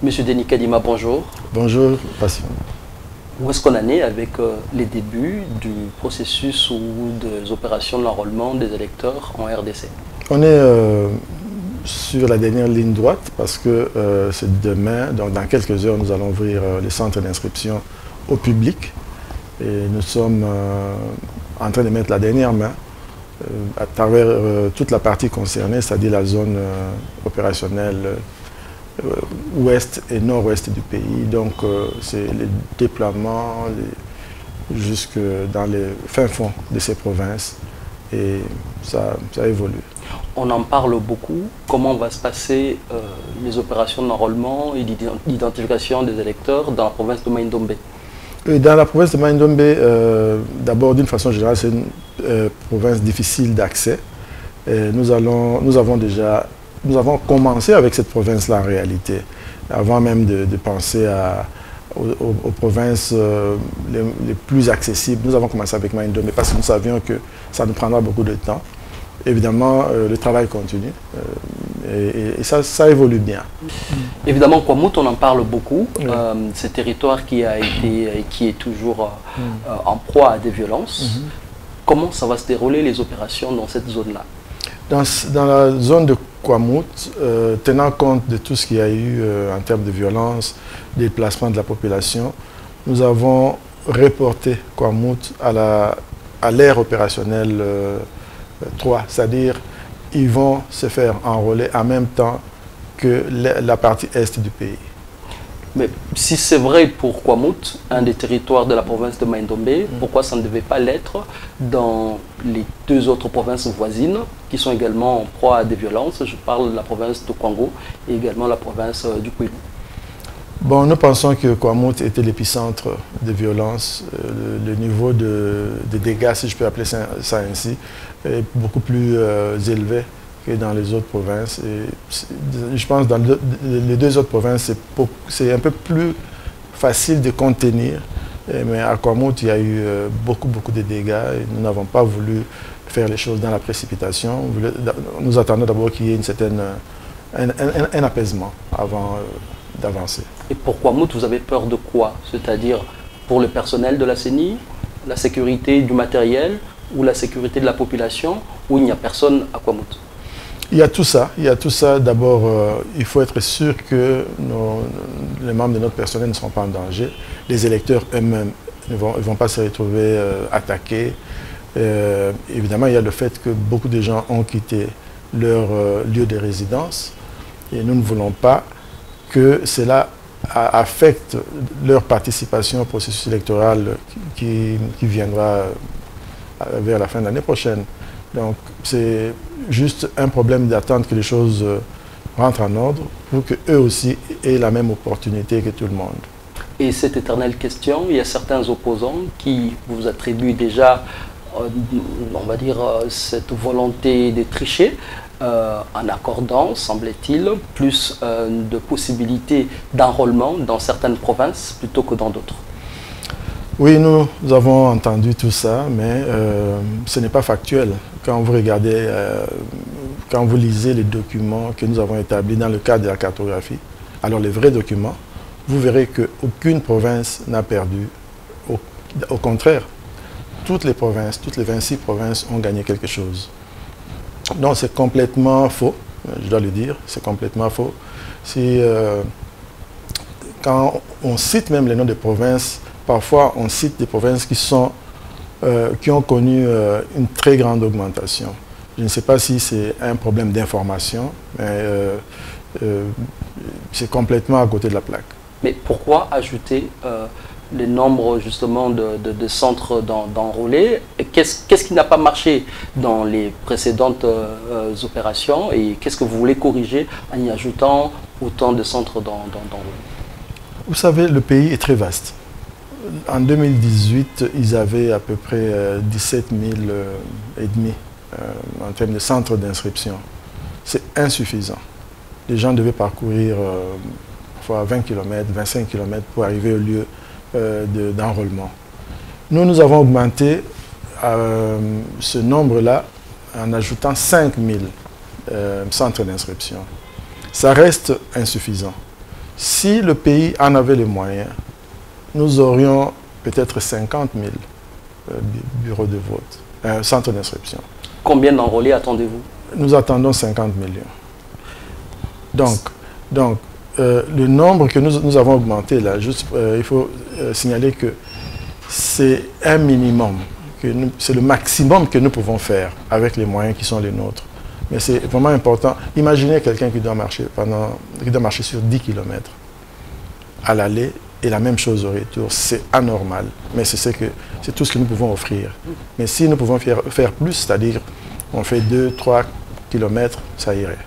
Monsieur Denis Kadima, bonjour. Bonjour, Passion. Où est-ce qu'on en est avec les débuts du processus ou des opérations d'enrôlement des électeurs en RDC? On est sur la dernière ligne droite parce que c'est demain, donc dans quelques heures, nous allons ouvrir les centres d'inscription au public. Et nous sommes en train de mettre la dernière main à travers toute la partie concernée, c'est-à-dire la zone opérationnelle ouest et nord-ouest du pays. Donc c'est les déploiements jusque dans les fins fonds de ces provinces et ça évolue. On en parle beaucoup. Comment va se passer les opérations d'enrôlement et d'identification des électeurs dans la province de Mai-Ndombe? Dans la province de Mai-Ndombe, d'abord d'une façon générale, c'est une province difficile d'accès. Nous avons commencé avec cette province-là en réalité, avant même de penser aux provinces les plus accessibles. Nous avons commencé avec Mai-Ndombe parce que nous savions que ça nous prendra beaucoup de temps. Évidemment, le travail continue et ça évolue bien. Évidemment, Kwamouth, on en parle beaucoup. Oui. Ce territoire qui est toujours en proie à des violences. Comment ça va se dérouler les opérations dans cette zone-là? Dans la zone de Kwamouth, tenant compte de tout ce qu'il y a eu en termes de violence, déplacement de la population, nous avons reporté Kwamouth à l'ère opérationnelle 3, c'est-à-dire ils vont se faire enrôler en même temps que la partie est du pays. Mais si c'est vrai pour Kwamouth, un des territoires de la province de Mai-Ndombe, pourquoi ça ne devait pas l'être dans les deux autres provinces voisines qui sont également en proie à des violences? Je parle de la province de Kwango et également la province du Kwilu. Bon, nous pensons que Kwamouth était l'épicentre de violence. Le niveau de dégâts, si je peux appeler ça ainsi, est beaucoup plus élevé que dans les autres provinces. Et je pense que dans les deux autres provinces, c'est un peu plus facile de contenir. Mais à Kwamouth, il y a eu beaucoup de dégâts et nous n'avons pas voulu faire les choses dans la précipitation. Nous attendons d'abord qu'il y ait un apaisement avant d'avancer. Et pour Kwamouth, vous avez peur de quoi? C'est-à-dire pour le personnel de la CENI, la sécurité du matériel ou la sécurité de la population, ou il n'y a personne à Kwamouth? Il y a tout ça. Il y a tout ça. D'abord, il faut être sûr que les membres de notre personnel ne seront pas en danger. Les électeurs eux-mêmes ne vont pas se retrouver attaqués. Évidemment, il y a le fait que beaucoup de gens ont quitté leur lieu de résidence et nous ne voulons pas que cela affecte leur participation au processus électoral qui viendra vers la fin de l'année prochaine. Donc, c'est juste un problème d'attendre que les choses rentrent en ordre pour qu'eux aussi aient la même opportunité que tout le monde. Et cette éternelle question, il y a certains opposants qui vous attribuent déjà, on va dire, cette volonté de tricher en accordant, semble-t-il, plus de possibilités d'enrôlement dans certaines provinces plutôt que dans d'autres. Oui, nous avons entendu tout ça, mais ce n'est pas factuel. Quand vous regardez, quand vous lisez les documents que nous avons établis dans le cadre de la cartographie, alors les vrais documents, vous verrez qu'aucune province n'a perdu. Au contraire, toutes les provinces, toutes les 26 provinces ont gagné quelque chose. Donc c'est complètement faux, je dois le dire, c'est complètement faux. Quand on cite même les noms des provinces, parfois on cite des provinces qui ont connu une très grande augmentation. Je ne sais pas si c'est un problème d'information, mais c'est complètement à côté de la plaque. Mais pourquoi ajouter le nombre justement de centres d'enrôlés? Qu'est-ce qui n'a pas marché dans les précédentes opérations et qu'est-ce que vous voulez corriger en y ajoutant autant de centres d'enrôlés? Vous savez, le pays est très vaste. En 2018, ils avaient à peu près 17 000 et demi en termes de centres d'inscription. C'est insuffisant. Les gens devaient parcourir 20 km, 25 km pour arriver au lieu d'enrôlement. Nous avons augmenté ce nombre-là en ajoutant 5 000 centres d'inscription. Ça reste insuffisant. Si le pays en avait les moyens, nous aurions peut-être 50 000 bureaux de vote, centres d'inscription. Combien d'enrôlés attendez-vous? Nous attendons 50 millions. Donc le nombre que nous avons augmenté, là, il faut signaler que c'est un minimum, c'est le maximum que nous pouvons faire avec les moyens qui sont les nôtres. Mais c'est vraiment important. Imaginez quelqu'un qui doit marcher sur 10 km à l'aller et la même chose au retour. C'est anormal, mais c'est tout ce que nous pouvons offrir. Mais si nous pouvons faire plus, c'est-à-dire on fait 2-3 km, ça irait.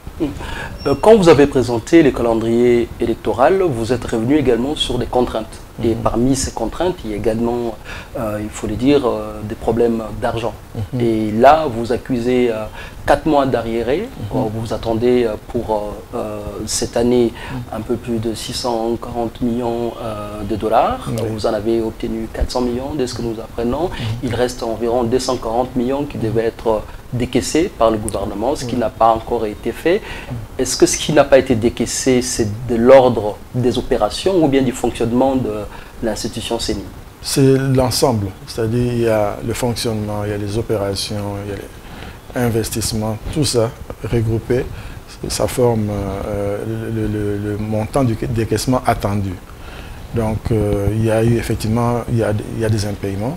Quand vous avez présenté le calendrier électoral, vous êtes revenu également sur des contraintes. Et parmi ces contraintes, il y a également, il faut le dire, des problèmes d'argent. Et là, vous accusez 4 mois d'arriéré. Vous attendez pour cette année un peu plus de 640 millions de dollars. Vous en avez obtenu 400 millions dès ce que nous apprenons. Il reste environ 240 millions qui devaient être décaissés par le gouvernement, ce qui n'a pas encore été fait. Est-ce que ce qui n'a pas été décaissé, c'est de l'ordre des opérations ou bien du fonctionnement de l'institution CENI? C'est l'ensemble, c'est-à-dire il y a le fonctionnement, il y a les opérations, il y a l'investissement, tout ça regroupé, ça forme le montant du décaissement attendu. Donc il y a eu effectivement, il y a des impayements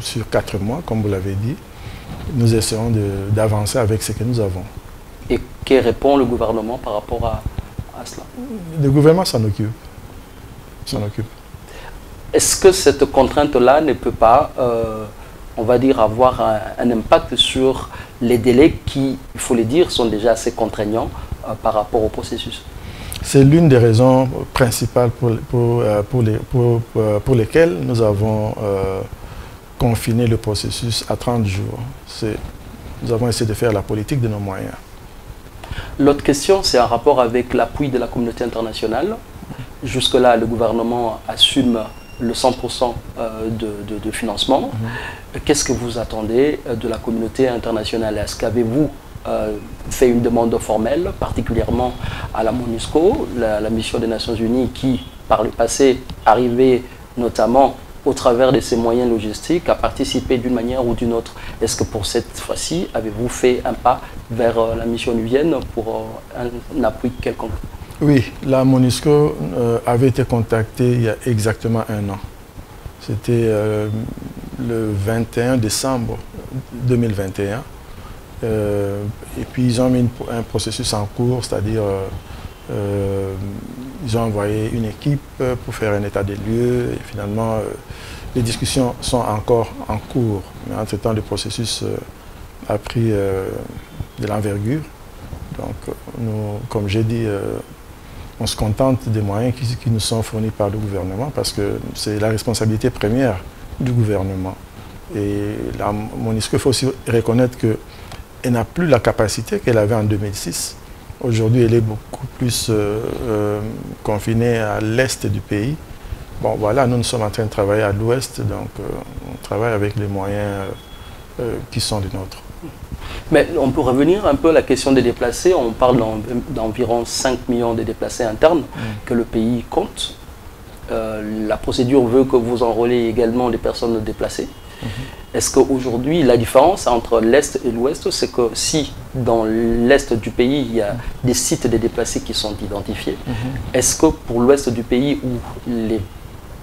sur 4 mois, comme vous l'avez dit. Nous essayons d'avancer avec ce que nous avons. Et que répond le gouvernement par rapport à cela? Le gouvernement s'en occupe. Est-ce que cette contrainte-là ne peut pas, on va dire, avoir un impact sur les délais qui, il faut le dire, sont déjà assez contraignants par rapport au processus? C'est l'une des raisons principales pour lesquelles nous avons confiné le processus à 30 jours. Nous avons essayé de faire la politique de nos moyens. L'autre question, c'est en rapport avec l'appui de la communauté internationale. Jusque-là, le gouvernement assume le 100% de financement. Qu'est-ce que vous attendez de la communauté internationale? Est-ce qu'avez-vous fait une demande formelle, particulièrement à la MONUSCO, la mission des Nations Unies, qui, par le passé, arrivait notamment au travers de ces moyens logistiques, à participer d'une manière ou d'une autre? Est-ce que pour cette fois-ci, avez-vous fait un pas vers la mission nubienne pour un appui quelconque? Oui, la MONUSCO avait été contactée il y a exactement 1 an. C'était le 21 décembre 2021. Et puis ils ont mis un processus en cours, c'est-à-dire ils ont envoyé une équipe pour faire un état des lieux et finalement les discussions sont encore en cours. Mais entre-temps, le processus a pris de l'envergure. Donc nous, comme j'ai dit, on se contente des moyens qui nous sont fournis par le gouvernement parce que c'est la responsabilité première du gouvernement. Et la MONUSCO, il faut aussi reconnaître qu'elle n'a plus la capacité qu'elle avait en 2006. Aujourd'hui, elle est beaucoup plus confinée à l'est du pays. Bon, voilà, nous sommes en train de travailler à l'ouest, donc on travaille avec les moyens qui sont les nôtres. Mais on peut revenir un peu à la question des déplacés. On parle d'environ 5 millions de déplacés internes que le pays compte. La procédure veut que vous enrôlez également des personnes déplacées. Est-ce qu'aujourd'hui, la différence entre l'Est et l'Ouest, c'est que si dans l'Est du pays, il y a des sites de déplacés qui sont identifiés, est-ce que pour l'Ouest du pays où les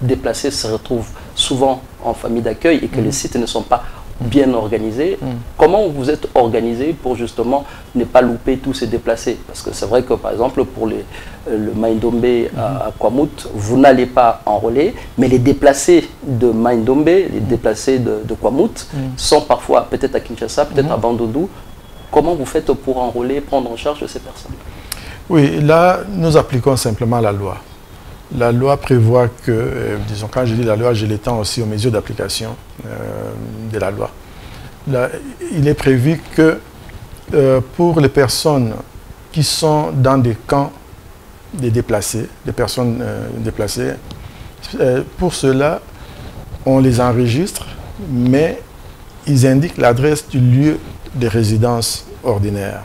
déplacés se retrouvent souvent en famille d'accueil et que les sites ne sont pas bien organisés, comment vous êtes organisé pour justement ne pas louper tous ces déplacés? Parce que c'est vrai que par exemple pour le Maïndombe à Kwamouth, vous n'allez pas enrôler, mais les déplacés de Maïndombe, les déplacés de Kwamouth sont parfois peut-être à Kinshasa, peut-être à Bandundu. Comment vous faites pour enrôler, prendre en charge ces personnes? Oui, là nous appliquons simplement la loi. La loi prévoit que, disons, quand je dis la loi, je l'étends aussi aux mesures d'application de la loi. Là, il est prévu que pour les personnes qui sont dans des camps des déplacés, des personnes déplacées, pour cela, on les enregistre, mais ils indiquent l'adresse du lieu de résidence ordinaire.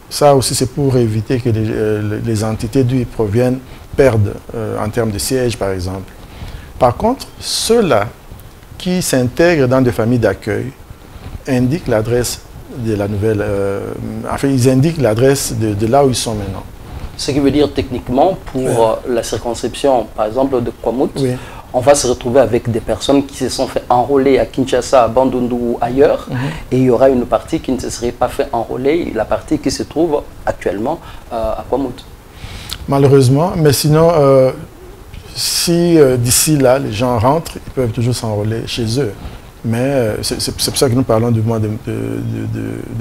Ça aussi, c'est pour éviter que les entités d'où ils proviennent perdent en termes de sièges, par exemple. Par contre, ceux-là qui s'intègrent dans des familles d'accueil indiquent l'adresse de la nouvelle... enfin, ils indiquent l'adresse de là où ils sont maintenant. Ce qui veut dire techniquement, pour la circonscription, par exemple, de Kwamut, Oui. on va se retrouver avec des personnes qui se sont fait enrôler à Kinshasa, à Bandundu ou ailleurs, et il y aura une partie qui ne se serait pas fait enrôler, la partie qui se trouve actuellement à Kwamut. Malheureusement, mais sinon, si d'ici là, les gens rentrent, ils peuvent toujours s'enrôler chez eux. Mais c'est pour ça que nous parlons du mois de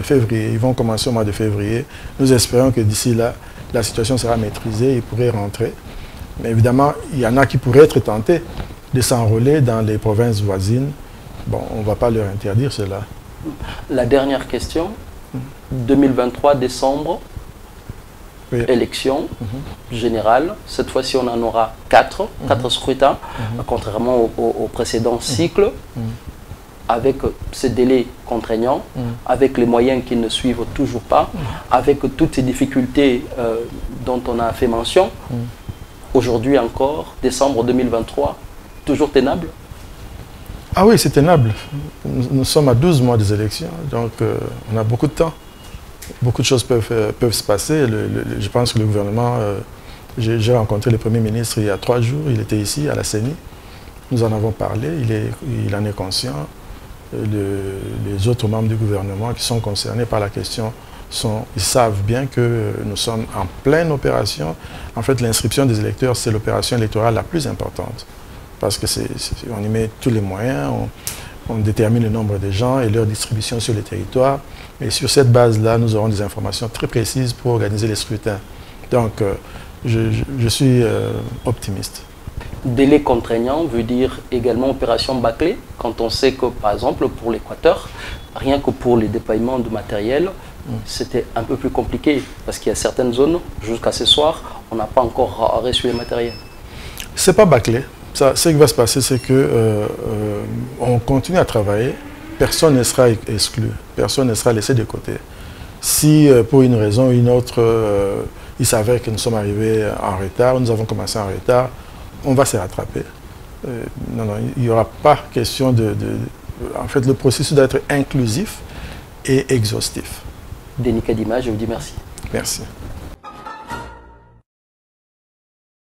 février. Ils vont commencer au mois de février. Nous espérons que d'ici là, la situation sera maîtrisée, ils pourraient rentrer. Mais évidemment, il y en a qui pourraient être tentés de s'enrôler dans les provinces voisines. Bon, on ne va pas leur interdire cela. La dernière question, 2023, décembre, Oui. élection générale. Cette fois-ci, on en aura 4 scrutins, contrairement au précédent cycle, avec ces délais contraignants, avec les moyens qui ne suivent toujours pas, avec toutes ces difficultés dont on a fait mention. Aujourd'hui encore, décembre 2023, toujours tenable? Ah oui, c'est tenable. Nous sommes à 12 mois des élections, donc on a beaucoup de temps. Beaucoup de choses peuvent se passer. Je pense que le gouvernement, j'ai rencontré le Premier ministre il y a 3 jours, il était ici à la CENI. Nous en avons parlé, il en est conscient. Les autres membres du gouvernement qui sont concernés par la question, ils savent bien que nous sommes en pleine opération. En fait, l'inscription des électeurs, c'est l'opération électorale la plus importante. Parce que on y met tous les moyens, on détermine le nombre de gens et leur distribution sur les territoires. Et sur cette base-là, nous aurons des informations très précises pour organiser les scrutins. Donc, je suis optimiste. Délai contraignant veut dire également opération bâclée, quand on sait que, par exemple, pour l'Équateur, rien que pour les déploiements de matériel, c'était un peu plus compliqué, parce qu'il y a certaines zones, jusqu'à ce soir, on n'a pas encore reçu les matériels. C'est pas bâclé. Ce qui va se passer, c'est que on continue à travailler, personne ne sera exclu, personne ne sera laissé de côté. Si pour une raison ou une autre, il s'avère que nous sommes arrivés en retard, nous avons commencé en retard, on va se rattraper. Non, il n'y aura pas question de... En fait, le processus doit être inclusif et exhaustif. Denis Kadima, je vous dis merci. Merci.